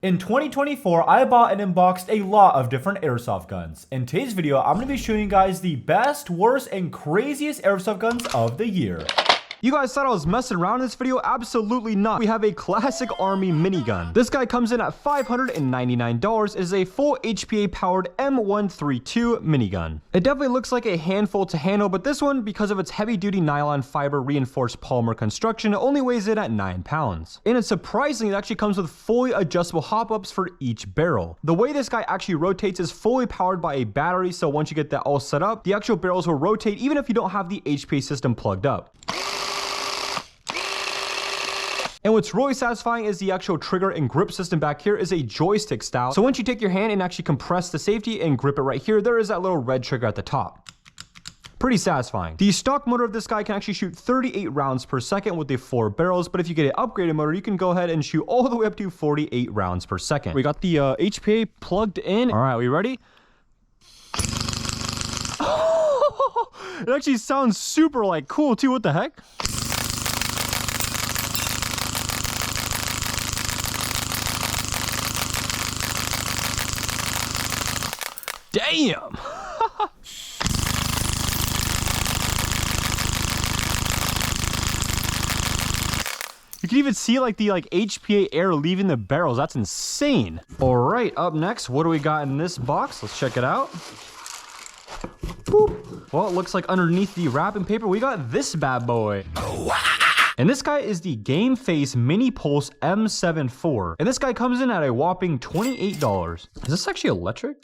In 2024, I bought and unboxed a lot of different airsoft guns. In today's video, I'm going to be showing you guys the best, worst, and craziest airsoft guns of the year. You guys thought I was messing around in this video? Absolutely not. We have a classic army minigun. This guy comes in at $599. It is a full HPA powered M132 minigun. It definitely looks like a handful to handle, but this one, because of its heavy duty nylon fiber reinforced polymer construction, it only weighs in at 9 pounds. And it's surprising, it actually comes with fully adjustable hop-ups for each barrel. The way this guy actually rotates is fully powered by a battery, so once you get that all set up, the actual barrels will rotate even if you don't have the HPA system plugged up. And what's really satisfying is the actual trigger and grip system back here is a joystick style. So once you take your hand and actually compress the safety and grip it right here, there is that little red trigger at the top. Pretty satisfying. The stock motor of this guy can actually shoot 38 rounds per second with the 4 barrels, but if you get an upgraded motor, you can go ahead and shoot all the way up to 48 rounds per second. We got the HPA plugged in. All right, we ready? It actually sounds super like cool too. What the heck? Damn! You can even see like the HPA air leaving the barrels. That's insane. All right, up next, what do we got in this box? Let's check it out. Boop. Well, it looks like underneath the wrapping paper, we got this bad boy. And this guy is the Game Face Mini Pulse M74. And this guy comes in at a whopping $28. Is this actually electric?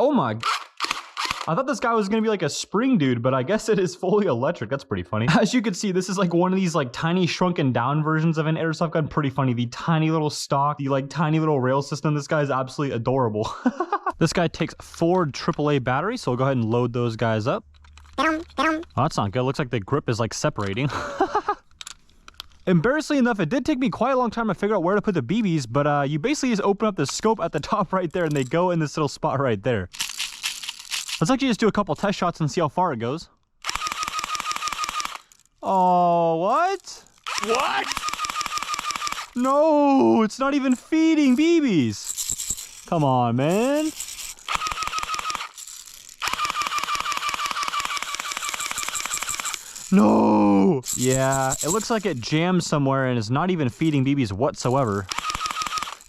Oh my, I thought this guy was gonna be like a spring dude, but I guess it is fully electric. That's pretty funny. As you can see, this is like one of these like tiny shrunken down versions of an airsoft gun. Pretty funny. The tiny little stock, the like tiny little rail system. This guy is absolutely adorable. This guy takes 4 AAA batteries, so we'll go ahead and load those guys up. Oh, that's not good. Looks like the grip is like separating. Embarrassingly enough, it did take me quite a long time to figure out where to put the BBs, but you basically just open up the scope at the top right there and they go in this little spot right there. Let's actually just do a couple test shots and see how far it goes. Oh, what? What? No, it's not even feeding BBs. Come on, man. No! Yeah, it looks like it jammed somewhere and is not even feeding BBs whatsoever.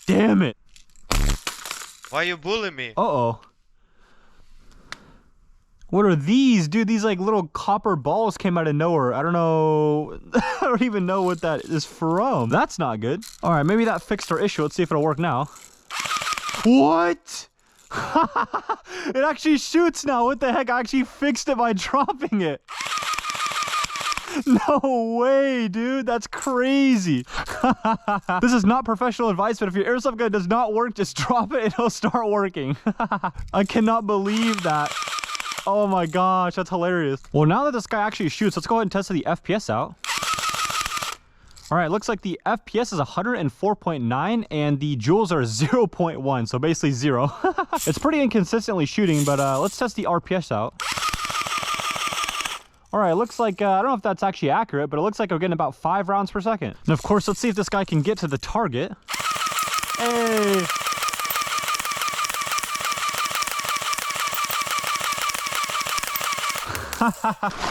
Damn it! Why you bullying me? Uh-oh. What are these? Dude, these like little copper balls came out of nowhere. I don't know. I don't even know what that is from. That's not good. All right, maybe that fixed our issue. Let's see if it'll work now. What? It actually shoots now. What the heck? I actually fixed it by dropping it. No way, dude. That's crazy. This is not professional advice, but if your airsoft gun does not work, just drop it and it'll start working. I cannot believe that. Oh my gosh, that's hilarious. Well, now that this guy actually shoots, let's go ahead and test the FPS out. All right, looks like the FPS is 104.9 and the joules are 0.1, so basically 0. It's pretty inconsistently shooting, but let's test the RPS out. All right, looks like, I don't know if that's actually accurate, but it looks like we're getting about 5 rounds per second. And of course, let's see if this guy can get to the target. Hey!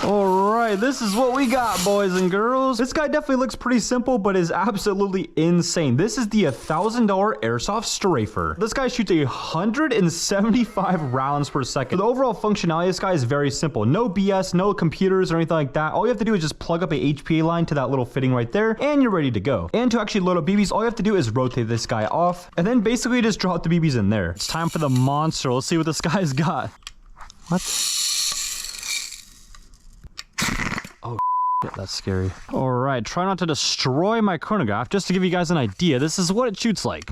All right, this is what we got, boys and girls. This guy definitely looks pretty simple, but is absolutely insane. This is the $1,000 Airsoft Strafer. This guy shoots 175 rounds per second. So the overall functionality of this guy is very simple. No BS, no computers or anything like that. All you have to do is just plug up a HPA line to that little fitting right there, and you're ready to go. And to actually load up BBs, all you have to do is rotate this guy off, and then basically just drop the BBs in there. It's time for the monster. Let's see what this guy's got. What? That's scary. All right, try not to destroy my chronograph. Just to give you guys an idea, this is what it shoots like.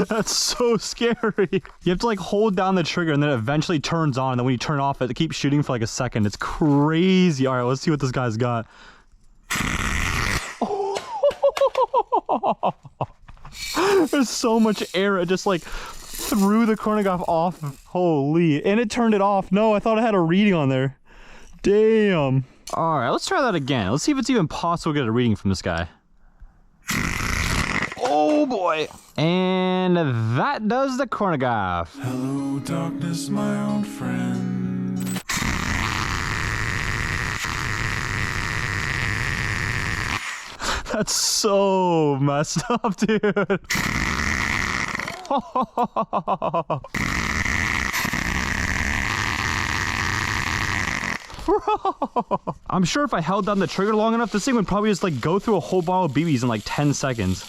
That's so scary. You have to like hold down the trigger and then it eventually turns on. And then when you turn off it keeps shooting for like a second. It's crazy. All right, let's see what this guy's got. There's so much air. It just like threw the chronograph off. Holy. And it turned it off. No, I thought I had a reading on there. Damn. All right, let's try that again. Let's see if it's even possible to get a reading from this guy. Oh boy. And that does the chronograph. Hello, darkness, my old friend. That's so messed up, dude. Bro. I'm sure if I held down the trigger long enough, this thing would probably just like go through a whole bottle of BBs in like 10 seconds.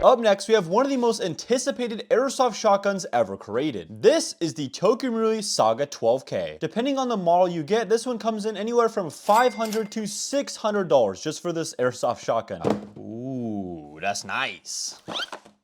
Up next, we have one of the most anticipated airsoft shotguns ever created. This is the Ry Saga 12K. Depending on the model you get, this one comes in anywhere from $500 to $600 just for this airsoft shotgun. Ooh, that's nice.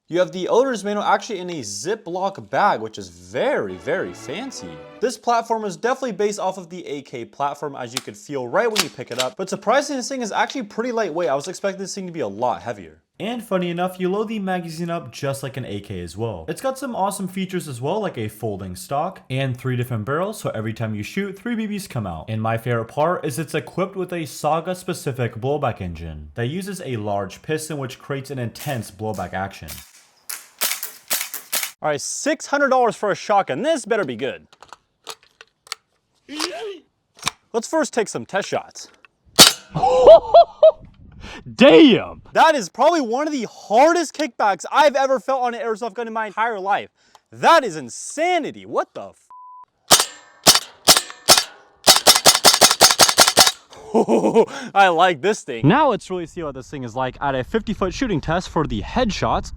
You have the owner's manual actually in a Ziploc bag, which is very, very fancy. This platform is definitely based off of the AK platform, as you could feel right when you pick it up. But surprisingly, this thing is actually pretty lightweight. I was expecting this thing to be a lot heavier. And funny enough, you load the magazine up just like an AK as well. It's got some awesome features as well, like a folding stock and 3 different barrels, so every time you shoot, 3 BBs come out. And my favorite part is it's equipped with a Saga specific blowback engine that uses a large piston which creates an intense blowback action. All right, $600 for a shotgun. This better be good. Let's first take some test shots. Damn! That is probably one of the hardest kickbacks I've ever felt on an airsoft gun in my entire life. That is insanity. What the f? I like this thing. Now let's really see what this thing is like at a 50-foot shooting test for the headshots.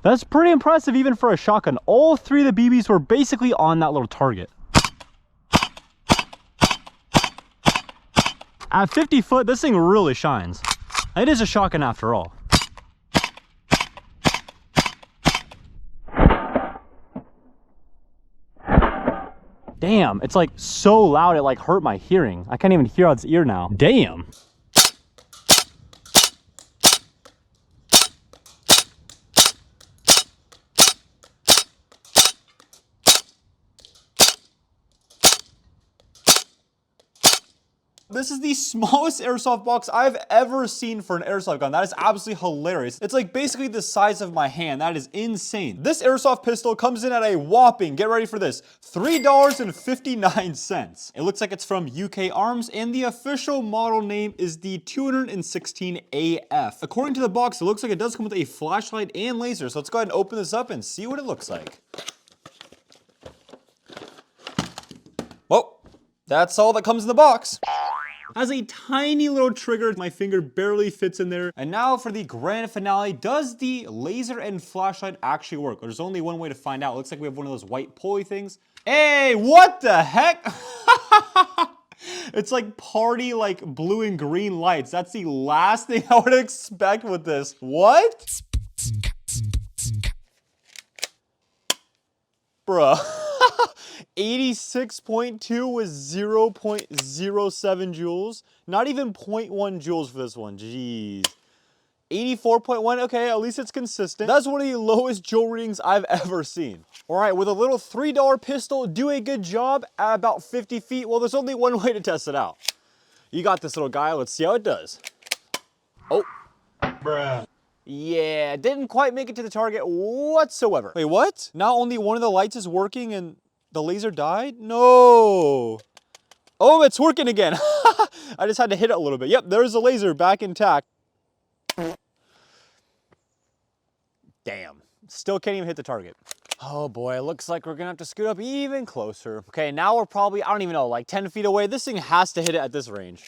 That's pretty impressive even for a shotgun. All 3 of the BBs were basically on that little target. At 50 foot, this thing really shines. It is a shotgun after all. Damn, it's like so loud it like hurt my hearing. I can't even hear out its ear now. Damn. This is the smallest airsoft box I've ever seen for an airsoft gun. That is absolutely hilarious. It's like basically the size of my hand. That is insane. This airsoft pistol comes in at a whopping, get ready for this, $3.59. It looks like it's from UK Arms, and the official model name is the 216 AF. According to the box, it looks like it does come with a flashlight and laser. So let's go ahead and open this up and see what it looks like. Well, that's all that comes in the box. Has a tiny little trigger, my finger barely fits in there. And now for the grand finale, does the laser and flashlight actually work? There's only one way to find out. It looks like we have one of those white pulley things. Hey, what the heck? It's like party like blue and green lights. That's the last thing I would expect with this. What? Bruh. 86.2 with 0.07 joules. Not even 0.1 joules for this one. Jeez. 84.1. Okay, at least it's consistent. That's one of the lowest joule readings I've ever seen. All right, with a little $3 pistol, do a good job at about 50 feet. Well, there's only one way to test it out. You got this little guy. Let's see how it does. Oh. Bruh. Yeah, didn't quite make it to the target whatsoever. Wait, what? Not only one of the lights is working and the laser died? No. Oh, it's working again. I just had to hit it a little bit. Yep, there's the laser back intact. Damn. Still can't even hit the target. Oh boy, it looks like we're gonna have to scoot up even closer. Okay, now we're probably, I don't even know, like 10 feet away. This thing has to hit it at this range.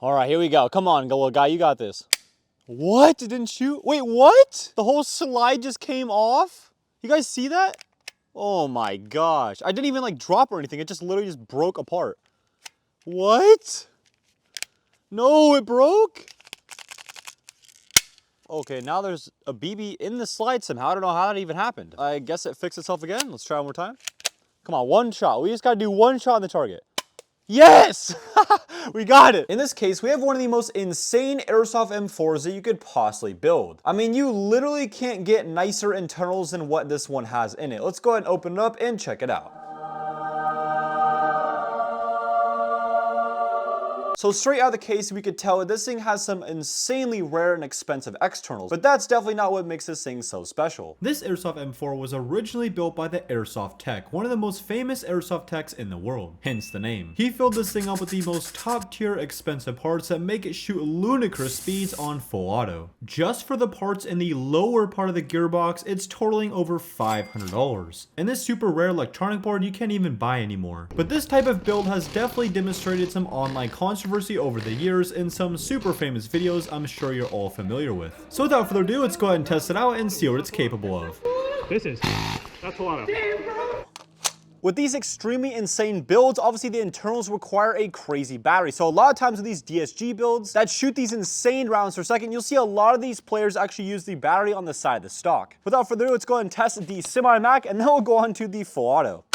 All right, here we go. Come on, little guy, you got this. What? It didn't shoot? Wait, what? The whole slide just came off? You guys see that? Oh my gosh. I didn't even like drop or anything. It just literally just broke apart. What? No, it broke? Okay, now there's a BB in the slide somehow. I don't know how that even happened. I guess it fixed itself again. Let's try one more time. Come on, one shot. We just gotta do one shot on the target. Yes! We got it! In this case, we have one of the most insane Airsoft M4s that you could possibly build. I mean, you literally can't get nicer internals than what this one has in it. Let's go ahead and open it up and check it out. So straight out of the case, we could tell this thing has some insanely rare and expensive externals, but that's definitely not what makes this thing so special. This Airsoft M4 was originally built by the Airsoft Tech, one of the most famous Airsoft Techs in the world, hence the name. He filled this thing up with the most top tier expensive parts that make it shoot ludicrous speeds on full auto. Just for the parts in the lower part of the gearbox, it's totaling over $500. And this super rare electronic board you can't even buy anymore. But this type of build has definitely demonstrated some online controversy over the years in some super famous videos I'm sure you're all familiar with. So without further ado, let's go ahead and test it out and see what it's capable of. That's a lot of. With these extremely insane builds, obviously the internals require a crazy battery. So a lot of times with these DSG builds that shoot these insane rounds per second, you'll see a lot of these players actually use the battery on the side of the stock. Without further ado, let's go ahead and test the semi-mac and then we'll go on to the full auto.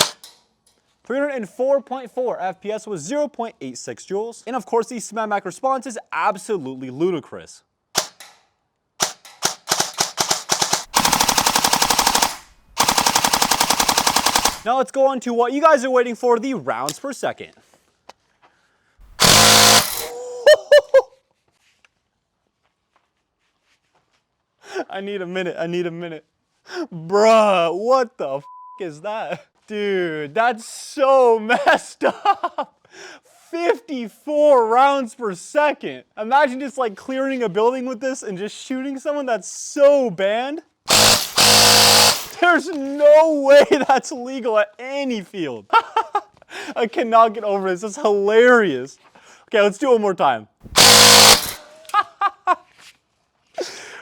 304.4 FPS with 0.86 joules. And of course, the semi-mac response is absolutely ludicrous. Now let's go on to what you guys are waiting for, the rounds per second. I need a minute. Bruh, what the f is that? Dude, that's so messed up. 54 rounds per second. Imagine just like clearing a building with this and just shooting someone. That's so banned. There's no way that's legal at any field. I cannot get over this. It's hilarious. Okay, let's do it one more time.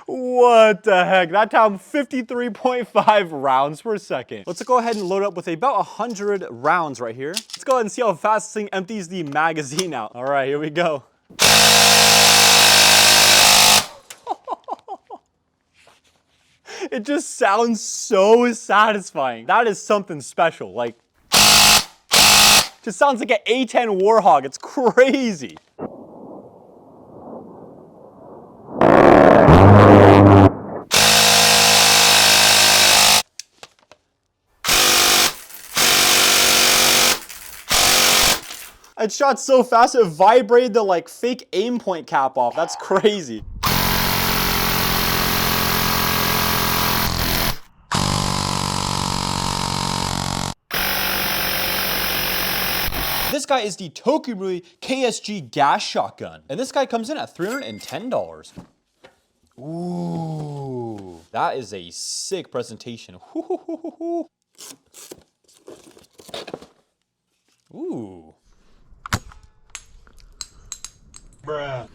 What the heck? That time 53.5 rounds per second. Let's go ahead and load up with about 100 rounds right here. Let's go ahead and see how fast this thing empties the magazine out. All right, here we go. It just sounds so satisfying. That is something special. Like, just sounds like an A10 Warhog. It's crazy. It shot so fast it vibrated the like fake aim point cap off. That's crazy. This guy is the Ry KSG gas shotgun. And this guy comes in at $310. Ooh, that is a sick presentation. Ooh. Bruh.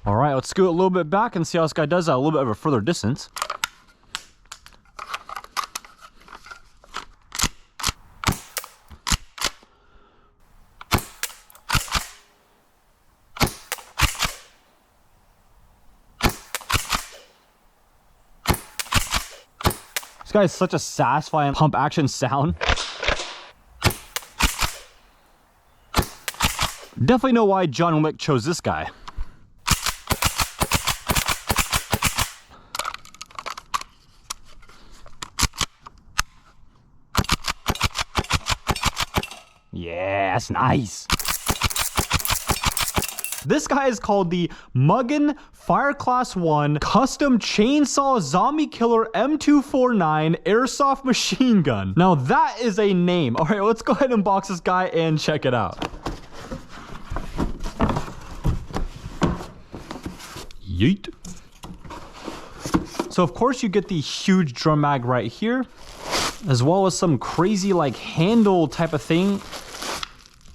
All right, let's scoot a little bit back and see how this guy does at a little bit of a further distance. This guy is such a satisfying pump action sound. Definitely know why John Wick chose this guy. Yeah, that's nice. This guy is called the Muggin Fire Class 1 Custom Chainsaw Zombie Killer M249 Airsoft Machine Gun. Now that is a name. All right, let's go ahead and unbox this guy and check it out. Yeet. So of course you get the huge drum mag right here, as well as some crazy like handle type of thing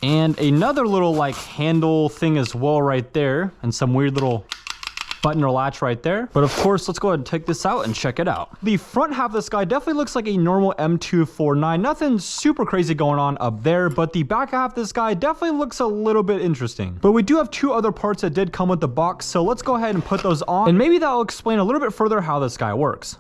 And another little like handle thing as well right there. And some weird little button or latch right there. But of course, let's go ahead and take this out and check it out. The front half of this guy definitely looks like a normal M249. Nothing super crazy going on up there, but the back half of this guy definitely looks a little bit interesting. But we do have two other parts that did come with the box, so let's go ahead and put those on, and maybe that'll explain a little bit further how this guy works.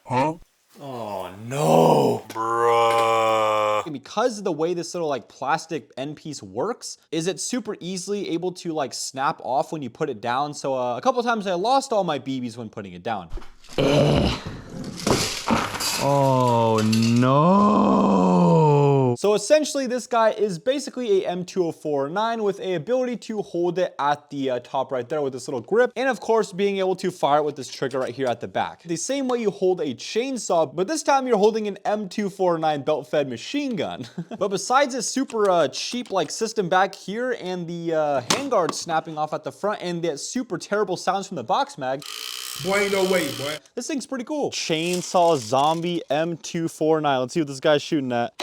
Huh? Oh no, Bruh. because of the way this little like plastic end piece works, is it super easily able to like snap off when you put it down. So a couple times I lost all my BBs when putting it down. Oh no. So essentially this guy is basically a M249 with a ability to hold it at the top right there with this little grip, and of course being able to fire it with this trigger right here at the back. The same way you hold a chainsaw, but this time you're holding an M249 belt-fed machine gun. But besides this super cheap like system back here and the handguard snapping off at the front and that super terrible sounds from the box mag, Boy, ain't no way, boy. this thing's pretty cool. Chainsaw Zombie M249. Let's see what this guy's shooting at.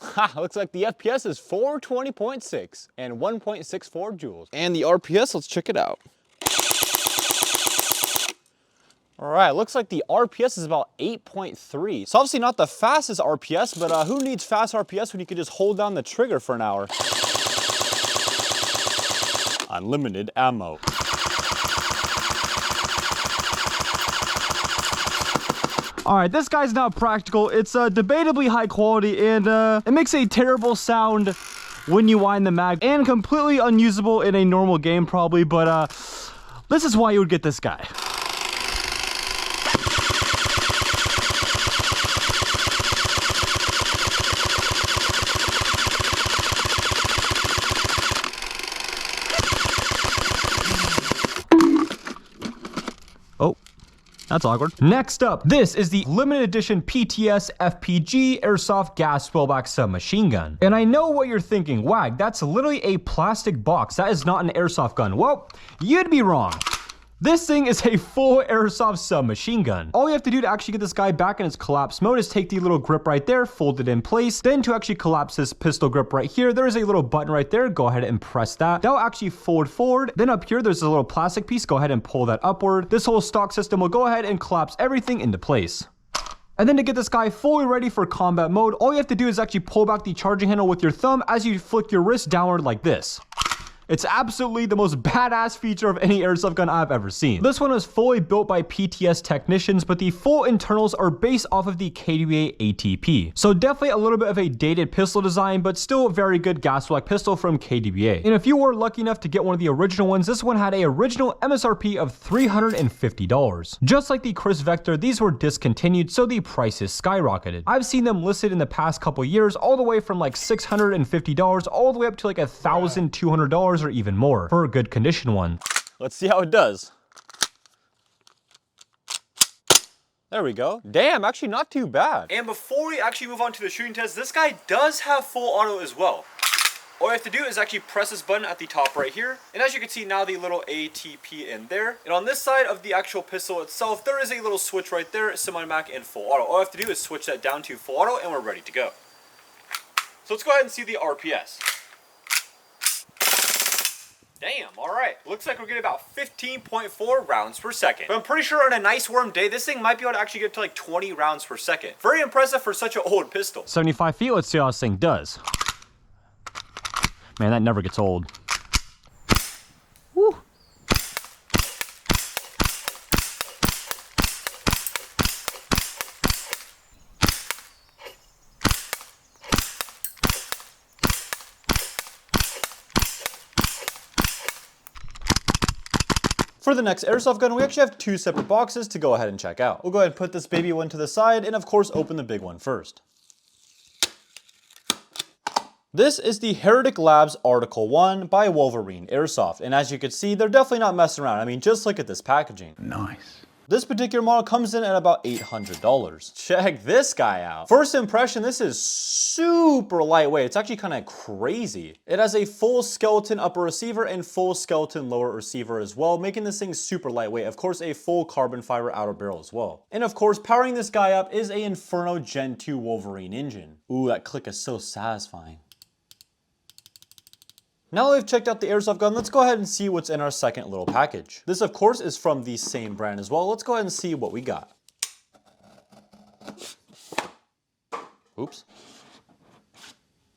Ha, looks like the FPS is 420.6 and 1.64 joules. And the RPS, let's check it out. All right, looks like the RPS is about 8.3. It's obviously not the fastest RPS, but who needs fast RPS when you can just hold down the trigger for an hour? Unlimited ammo. All right, this guy's not practical. It's debatably high quality, and it makes a terrible sound when you wind the mag, and completely unusable in a normal game probably, but this is why you would get this guy. Oh. That's awkward. Next up, this is the limited edition PTS FPG Airsoft Gas Spellback Submachine Gun. And I know what you're thinking, Wag, that's literally a plastic box. That is not an airsoft gun. Well, you'd be wrong. This thing is a full airsoft submachine gun. All you have to do to actually get this guy back in its collapse mode is take the little grip right there, fold it in place. Then to actually collapse this pistol grip right here, there is a little button right there. Go ahead and press that. That will actually fold forward. Then up here, there's a little plastic piece. Go ahead and pull that upward. This whole stock system will go ahead and collapse everything into place. And then to get this guy fully ready for combat mode, all you have to do is actually pull back the charging handle with your thumb as you flick your wrist downward like this. It's absolutely the most badass feature of any airsoft gun I've ever seen. This one is fully built by PTS technicians, but the full internals are based off of the KWA ATP. So definitely a little bit of a dated pistol design, but still a very good gas black pistol from KWA. And if you were lucky enough to get one of the original ones, this one had a original MSRP of $350. Just like the Chris Vector, these were discontinued, so the prices skyrocketed. I've seen them listed in the past couple years, all the way from like $650 all the way up to like $1,200 or even more for a good condition one. Let's see how it does. There we go. Damn, actually not too bad. And before we actually move on to the shooting test, this guy does have full auto as well. All you have to do is actually press this button at the top right here. And as you can see now, the little ATP in there. And on this side of the actual pistol itself, there is a little switch right there, semi-mac and full auto. All you have to do is switch that down to full auto and we're ready to go. So let's go ahead and see the RPS. Damn, alright. Looks like we're getting about 15.4 rounds per second. But I'm pretty sure on a nice warm day, this thing might be able to actually get to like 20 rounds per second. Very impressive for such an old pistol. 75 feet, let's see how this thing does. Man, that never gets old. Woo. For the next airsoft gun, we actually have two separate boxes to go ahead and check out. We'll go ahead and put this baby one to the side and of course open the big one first. This is the Heretic Labs Article 1 by Wolverine Airsoft, and as you can see, they're definitely not messing around. I mean, just look at this packaging. Nice. This particular model comes in at about $800. Check this guy out. First impression, this is super lightweight. It's actually kind of crazy. It has a full skeleton upper receiver and full skeleton lower receiver as well, making this thing super lightweight. Of course, a full carbon fiber outer barrel as well. And of course, powering this guy up is a Inferno Gen 2 Wolverine engine. Ooh, that click is so satisfying. Now that we've checked out the airsoft gun, let's go ahead and see what's in our second little package. This, of course, is from the same brand as well. Let's go ahead and see what we got. Oops.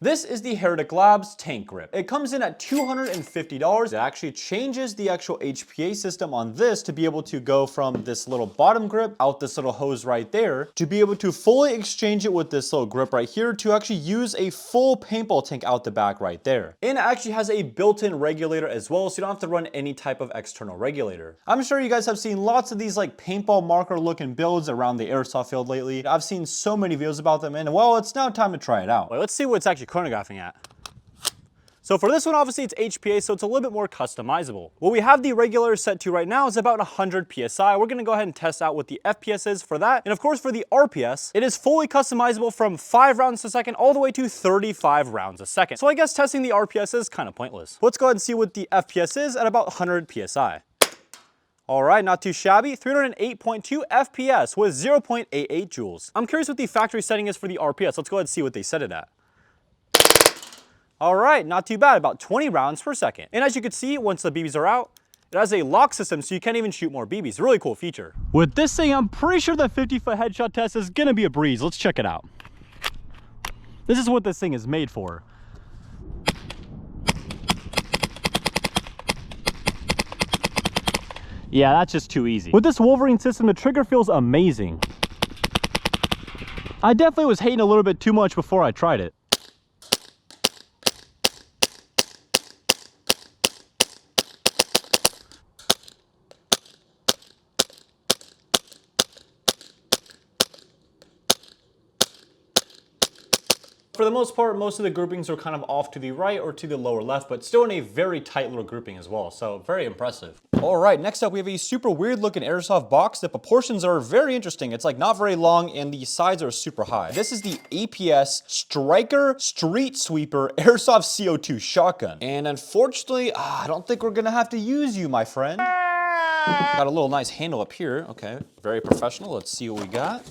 This is the Heretic Labs tank grip. It comes in at $250. It actually changes the actual HPA system on this to be able to go from this little bottom grip out this little hose right there to be able to fully exchange it with this little grip right here to actually use a full paintball tank out the back right there. And it actually has a built-in regulator as well, so you don't have to run any type of external regulator. I'm sure you guys have seen lots of these like paintball marker looking builds around the airsoft field lately. I've seen so many videos about them, and well, it's now time to try it out. Wait, let's see what it's actually chronographing at. So for this one, obviously it's HPA, so it's a little bit more customizable. What we have the regulator set to right now is about 100 PSI. We're gonna go ahead and test out what the FPS is for that. And of course for the RPS, it is fully customizable from 5 rounds a second all the way to 35 rounds a second. So I guess testing the RPS is kind of pointless. Let's go ahead and see what the FPS is at about 100 PSI. All right, not too shabby, 308.2 FPS with 0.88 joules. I'm curious what the factory setting is for the RPS. Let's go ahead and see what they set it at. All right, not too bad, about 20 rounds per second. And as you can see, once the BBs are out, it has a lock system, so you can't even shoot more BBs. Really cool feature. With this thing, I'm pretty sure the 50-foot headshot test is gonna be a breeze. Let's check it out. This is what this thing is made for. Yeah, that's just too easy. With this Wolverine system, the trigger feels amazing. I definitely was hating a little bit too much before I tried it. For the most part, most of the groupings are kind of off to the right or to the lower left, but still in a very tight little grouping as well, so very impressive. All right, next up we have a super weird looking airsoft box. The proportions are very interesting. It's like not very long and the sides are super high. This is the APS Striker Street Sweeper Airsoft CO2 shotgun. And unfortunately, I don't think we're gonna have to use you, my friend. Got a little nice handle up here. Okay, very professional. Let's see what we got.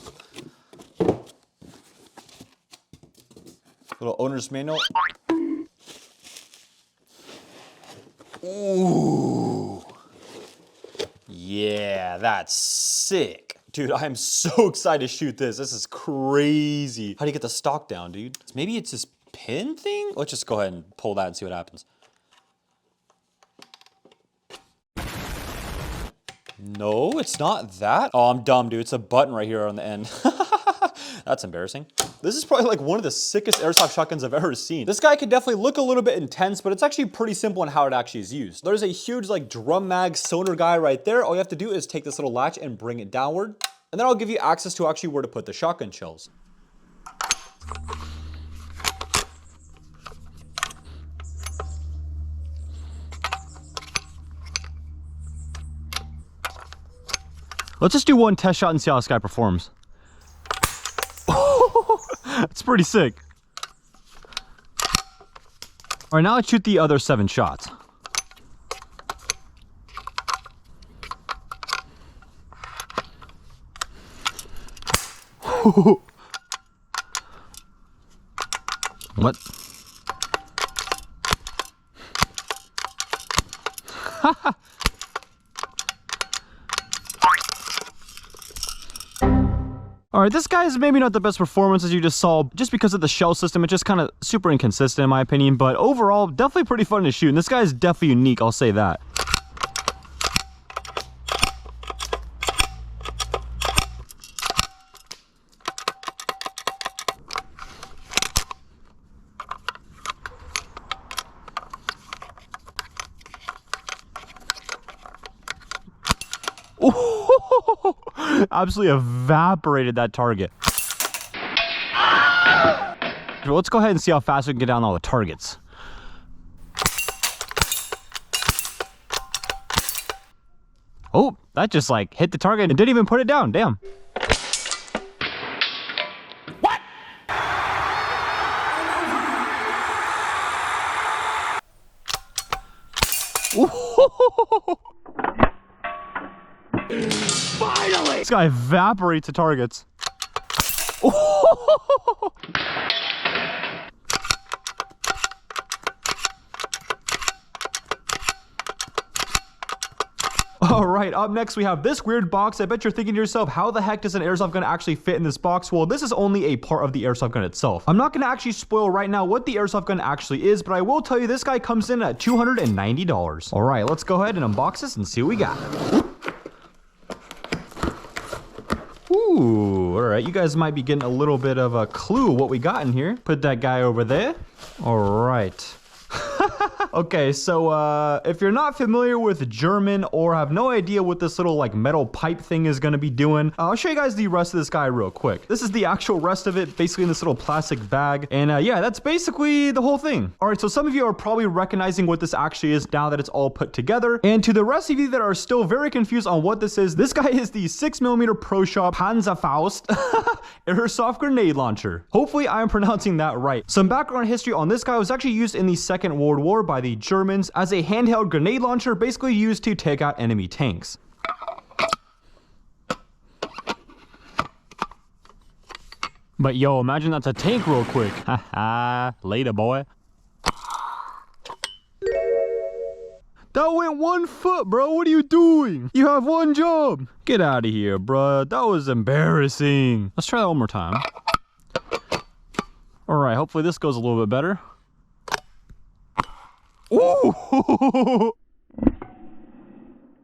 Little owner's manual. Ooh. Yeah, that's sick. Dude, I am so excited to shoot this. This is crazy. How do you get the stock down, dude? Maybe it's this pin thing? Let's just go ahead and pull that and see what happens. No, it's not that. Oh, I'm dumb, dude. It's a button right here on the end. That's embarrassing. This is probably like one of the sickest airsoft shotguns I've ever seen. This guy could definitely look a little bit intense, but it's actually pretty simple in how it actually is used. There's a huge like drum mag cylinder guy right there. All you have to do is take this little latch and bring it downward, and then I'll give you access to actually where to put the shotgun shells. Let's just do one test shot and see how this guy performs. It's pretty sick. All right, now let's shoot the other 7 shots. What? Alright, this guy is maybe not the best performance as you just saw, just because of the shell system. It's just kind of super inconsistent in my opinion, but overall, definitely pretty fun to shoot. And this guy is definitely unique, I'll say that. Absolutely evaporated that target. Well, let's go ahead and see how fast we can get down all the targets. Oh, that just like hit the target and didn't even put it down. Damn. What? Finally! This guy evaporates the targets. All right, up next we have this weird box. I bet you're thinking to yourself, how the heck does an airsoft gun actually fit in this box? Well, this is only a part of the airsoft gun itself. I'm not going to actually spoil right now what the airsoft gun actually is, but I will tell you this guy comes in at $290. All right, let's go ahead and unbox this and see what we got. Ooh, all right, you guys might be getting a little bit of a clue what we got in here. Put that guy over there. All right. Okay, so if you're not familiar with German or have no idea what this little like metal pipe thing is going to be doing, I'll show you guys the rest of this guy real quick. This is the actual rest of it, basically in this little plastic bag. And yeah, that's basically the whole thing. All right, so some of you are probably recognizing what this actually is now that it's all put together. And to the rest of you that are still very confused on what this is, this guy is the 6mm Pro Shop Panza Faust Airsoft grenade launcher. Hopefully I am pronouncing that right. Some background history on this guy: was actually used in the Second World War by the Germans as a handheld grenade launcher, basically used to take out enemy tanks. But yo, imagine that's a tank real quick. Haha, later boy. That went 1 foot, bro. What are you doing? You have one job. Get out of here, bro. That was embarrassing. Let's try that one more time. All right, hopefully this goes a little bit better. Ooh!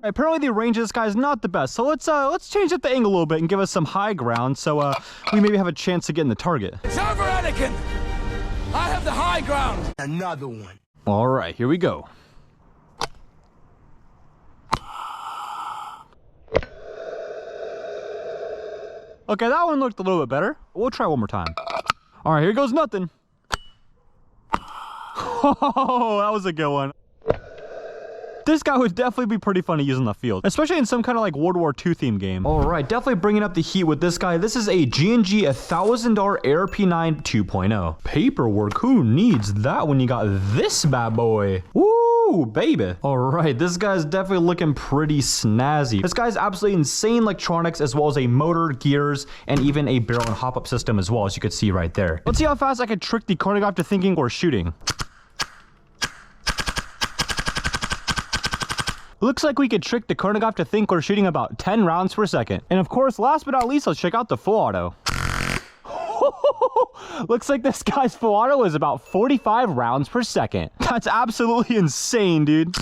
Apparently the range of this guy is not the best, so let's change up the angle a little bit and give us some high ground, so we maybe have a chance to get in the target. It's over, Anakin! I have the high ground! Another one. All right, here we go. Okay, that one looked a little bit better. We'll try one more time. All right, here goes nothing. Oh, that was a good one. This guy would definitely be pretty fun to use in the field, especially in some kind of like World War II theme game. All right, definitely bringing up the heat with this guy. This is a G&G $1,000 AirP9 2.0. Paperwork, who needs that when you got this bad boy? Woo, baby. All right, this guy's definitely looking pretty snazzy. This guy's absolutely insane electronics, as well as a motor, gears, and even a barrel and hop-up system as well, as you can see right there. Let's see how fast I can trick the chronograph to thinking or shooting. Looks like we could trick the chronograph to think we're shooting about 10 rounds per second. And of course, last but not least, let's check out the full auto. Looks like this guy's full auto is about 45 rounds per second. That's absolutely insane, dude.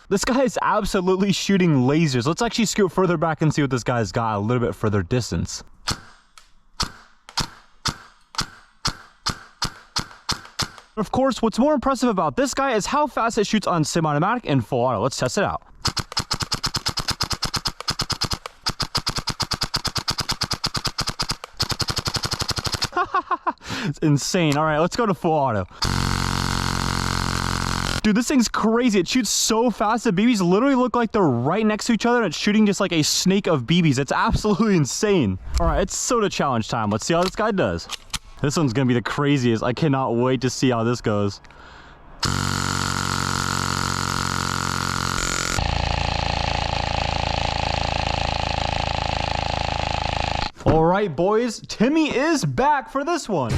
This guy is absolutely shooting lasers. Let's actually scoot further back and see what this guy's got a little bit further distance. Of course, what's more impressive about this guy is how fast it shoots on semi-automatic and full auto. Let's test it out. It's insane. All right, let's go to full auto. Dude, this thing's crazy. It shoots so fast. The BBs literally look like they're right next to each other, and it's shooting just like a snake of BBs. It's absolutely insane. All right, it's soda challenge time. Let's see how this guy does. This one's gonna be the craziest. I cannot wait to see how this goes. All right, boys, Timmy is back for this one.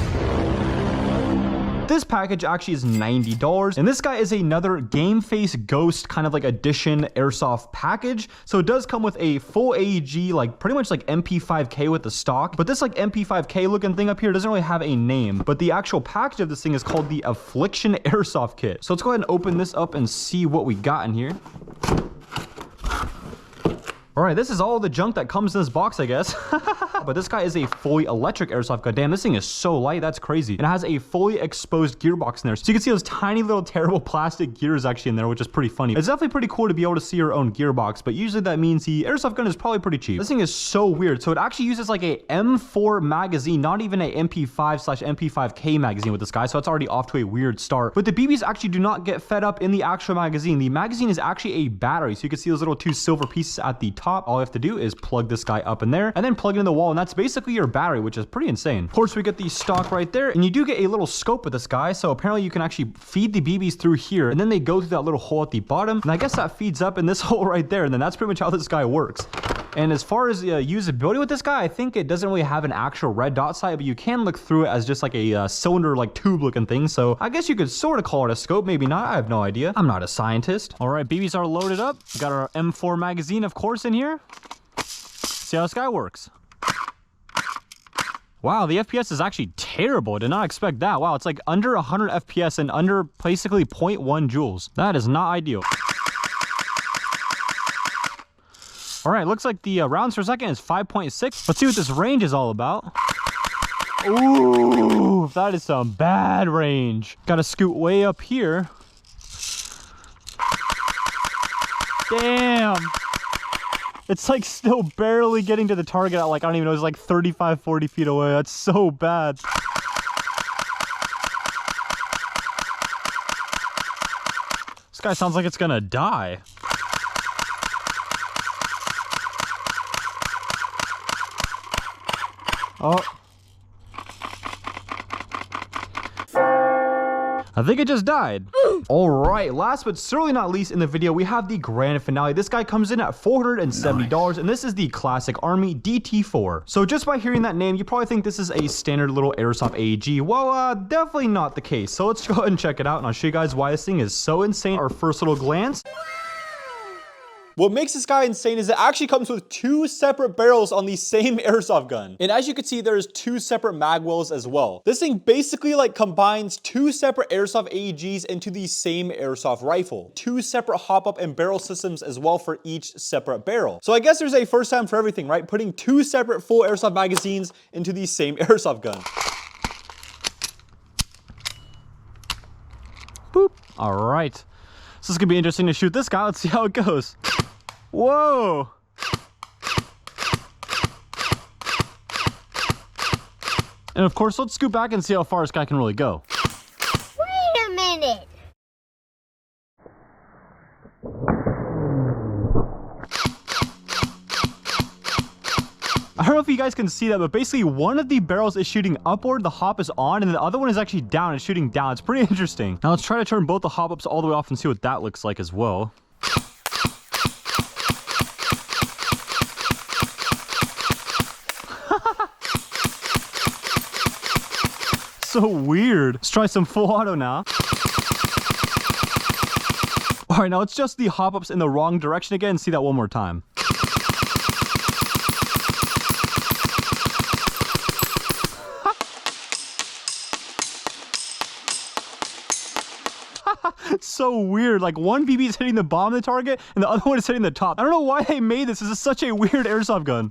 This package actually is $90, and this guy is another Game Face Ghost kind of like edition airsoft package. So it does come with a full AEG, like pretty much like MP5K with the stock, but this like MP5K looking thing up here doesn't really have a name, but the actual package of this thing is called the Affliction Airsoft Kit. So let's go ahead and open this up and see what we got in here. All right, this is all the junk that comes in this box, I guess. But this guy is a fully electric airsoft gun. Damn, this thing is so light. That's crazy. And it has a fully exposed gearbox in there. So you can see those tiny little terrible plastic gears actually in there, which is pretty funny. It's definitely pretty cool to be able to see your own gearbox, but usually that means the airsoft gun is probably pretty cheap. This thing is so weird. So it actually uses like a M4 magazine, not even a MP5/MP5K magazine with this guy. So it's already off to a weird start. But the BBs actually do not get fed up in the actual magazine. The magazine is actually a battery. So you can see those little two silver pieces at the top. All you have to do is plug this guy up in there and then plug it in the wall. And that's basically your battery, which is pretty insane. Of course, we get the stock right there, and you do get a little scope with this guy. So apparently you can actually feed the BBs through here, and then they go through that little hole at the bottom. And I guess that feeds up in this hole right there. And then that's pretty much how this guy works. And as far as usability with this guy, I think it doesn't really have an actual red dot sight, but you can look through it as just like a cylinder, like tube looking thing. So I guess you could sort of call it a scope, maybe not. I have no idea. I'm not a scientist. All right, BBs are loaded up. We got our M4 magazine, of course, in here. See how this guy works. Wow, the FPS is actually terrible. I did not expect that. Wow, it's like under 100 FPS and under basically 0.1 joules. That is not ideal. All right, looks like the rounds per second is 5.6. Let's see what this range is all about. Ooh, that is some bad range. Gotta scoot way up here. Damn. It's like still barely getting to the target at like, I don't even know, it's like 35, 40 feet away. That's so bad. This guy sounds like it's gonna die. Oh. I think it just died. All right, last but certainly not least in the video, we have the grand finale. This guy comes in at $470, and this is the Classic Army DT4. So just by hearing that name, you probably think this is a standard little Airsoft AEG. Well, definitely not the case. So let's go ahead and check it out, and I'll show you guys why this thing is so insane. Our first little glance. What makes this guy insane is it actually comes with two separate barrels on the same airsoft gun. And as you can see, there's two separate mag wells as well. This thing basically like combines two separate airsoft AEGs into the same airsoft rifle. Two separate hop-up and barrel systems as well for each separate barrel. So I guess there's a first time for everything, right? Putting two separate full airsoft magazines into the same airsoft gun. Boop. All right. So this is gonna be interesting to shoot this guy. Let's see how it goes. Whoa! And of course, let's scoot back and see how far this guy can really go. Wait a minute! I don't know if you guys can see that, but basically one of the barrels is shooting upward, the hop is on, and the other one is actually down and shooting down. It's pretty interesting. Now let's try to turn both the hop-ups all the way off and see what that looks like as well. So weird. Let's try some full auto now. All right, now let's just the hop-ups in the wrong direction again and see that one more time. It's so weird. Like one BB is hitting the bottom of the target and the other one is hitting the top. I don't know why they made this. This is such a weird airsoft gun.